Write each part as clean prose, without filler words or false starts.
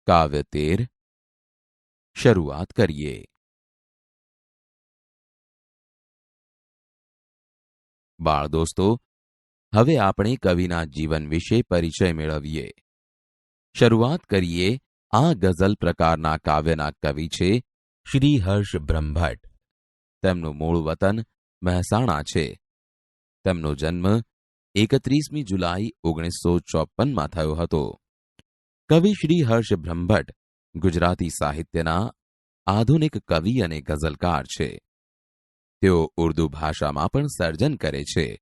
કાવ્ય 13 શરૂઆત કરીએ. બાળ દોસ્તો, હવે આપણે કવિના જીવન વિશે પરિચય મેળવીએ. શરૂઆત કરીએ. આ ગઝલ પ્રકારના કાવ્યના કવિ છે શ્રી હર્ષ બ્રહ્મભટ્ટ. તેમનું મૂળ વતન મહેસાણા છે. તેમનો જન્મ 31મી જુલાઈ 1954માં થયો હતો. કવિ શ્રી હર્ષ બ્રહ્મભટ્ટ ગુજરાતી સાહિત્યના આધુનિક કવિ અને ગઝલકાર છે. તેઓ ઉર્દુ ભાષામાં પણ સર્જન કરે છે.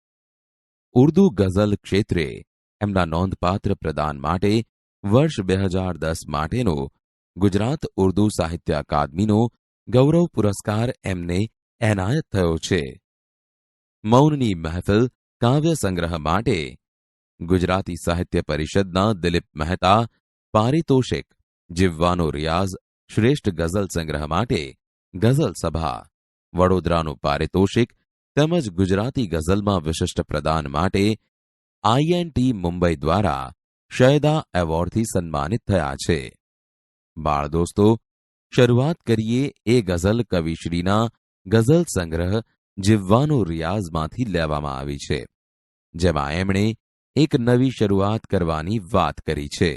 ઉર્દુ ગઝલ ક્ષેત્રે એમના નોંધપાત્ર પ્રદાન માટે વર્ષ 2010 માટેનો ગુજરાત ઉર્દુ સાહિત્ય અકાદમીનો ગૌરવ પુરસ્કાર એમને એનાયત થયો છે. મૌનની મહેફિલ કાવ્ય સંગ્રહ માટે ગુજરાતી સાહિત્ય પરિષદના દિલીપ મહેતા પારિતોષિક, જીવવાનો રિયાઝ શ્રેષ્ઠ ગઝલ સંગ્રહ માટે ગઝલ સભા, વડોદરાનું પારિતોષિક તેમજ ગુજરાતી ગઝલમાં વિશિષ્ટ પ્રદાન માટે INT મુંબઈ દ્વારા શયદા એવોર્ડથી સન્માનિત થયા છે. બાળ દોસ્તો, શરૂઆત કરીએ એ ગઝલ કવિશ્રીના ગઝલ સંગ્રહ જીવવાનો રિયાઝમાંથી લેવામાં આવી છે, જેમાં એમણે એક નવી શરૂઆત કરવાની વાત કરી છે.